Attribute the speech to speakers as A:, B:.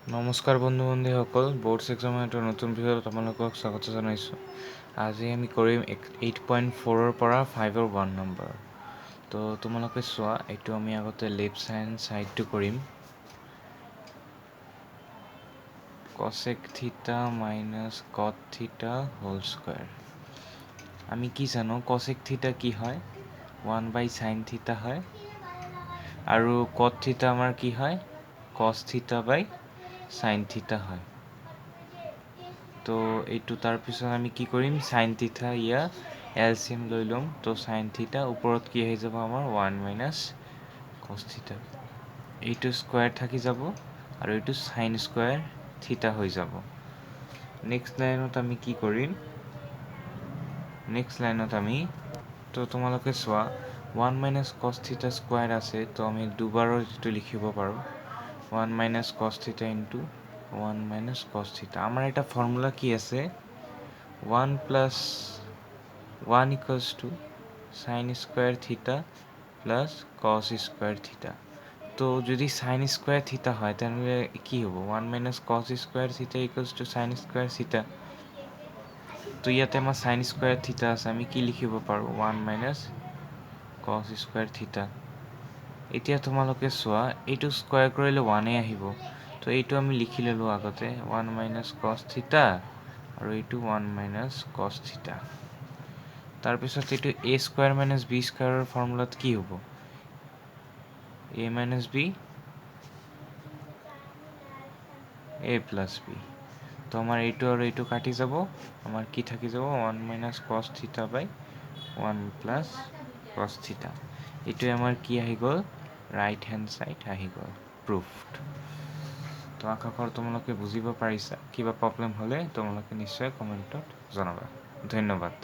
A: নমস্কাৰ বন্ধু বান্ধৱীসকল, বৰ্ডছ এক্সামৰ এটা নতুন ভিডিঅ'ত আপোনালোকক স্বাগত জনাইছোঁ। আজি আমি কৰিম 8.4 পৰা 5 1 নম্বৰ। তো তোমালোকে চোৱা, এইটো আমি আগতে লেফ্ট হেণ্ড ছাইডটো কৰিম। cosec থিটা মাইনাছ cot থিটা হোল স্কুৱেৰ। আমি কি জানো, cosec থিটা কি হয়? 1/sin থিটা হয়। আৰু cot থিটা আমাৰ কি হয়? cos থিটা বাই sin থিটা হয়। তো এইটো তাৰপিছত আমি কি কৰিম, sin থিটা ইয়াৰ এলচিএম লৈ ল'ম। তো sin থিটা ওপৰত কি আহি যাব আমাৰ 1 - cos থিটা। এইটো স্কুৱেৰ থাকি যাব আৰু এইটো sin স্কুৱেৰ থিটা হৈ যাব। নেক্সট লাইনত আমি কি কৰিম, তো তোমালোকে চোৱা 1 - cos থিটা স্কুৱেৰ আছে, তো আমি দুবাৰৰ যিটো লিখিব পাৰোঁ 1 - cos থিটা ইনটু 1 - cos থিটা। আমাৰ এটা ফৰ্মুলা কি আছে, 1 + 1 = sin স্কুৱেৰ থিটা প্লাছ cos স্কুৱেৰ থিটা। তো যদি sin স্কুৱেৰ থিটা হয় তেনেহ'লে কি হ'ব, 1 - cos স্কুৱেৰ থিটা = sin স্কুৱেৰ থিটা। তো ইয়াতে আমাৰ sin স্কুৱেৰ থিটা আছে, আমি কি লিখিব পাৰোঁ, 1 - cos স্কুৱেৰ থিটা। এতিয়া তোমালোকে চোৱা, এইটো স্কুৱেৰ কৰিলে 1 আহিব। তো এইটো আমি লিখি ল'লোঁ আগতে, 1 - cos থিটা আৰু এইটো 1 - cos থিটা। তাৰপিছত এইটো a² - b² ফৰ্মুলাত কি হ'ব, a - b a + b। তো আমাৰ এইটো আৰু এইটো কাটি যাব, আমাৰ কি থাকি যাব, 1 - cos থিটা বাই 1 + cos থিটা। এইটোৱে আমাৰ কি আহি গ'ল, ৰাইট হেণ্ড ছাইড আহি গ'ল, প্ৰুফড। তো আশা কৰোঁ তোমালোকে বুজিব পাৰিছা। কিবা প্ৰব্লেম হ'লে তোমালোকে নিশ্চয় কমেণ্টত জনাবা। ধন্যবাদ।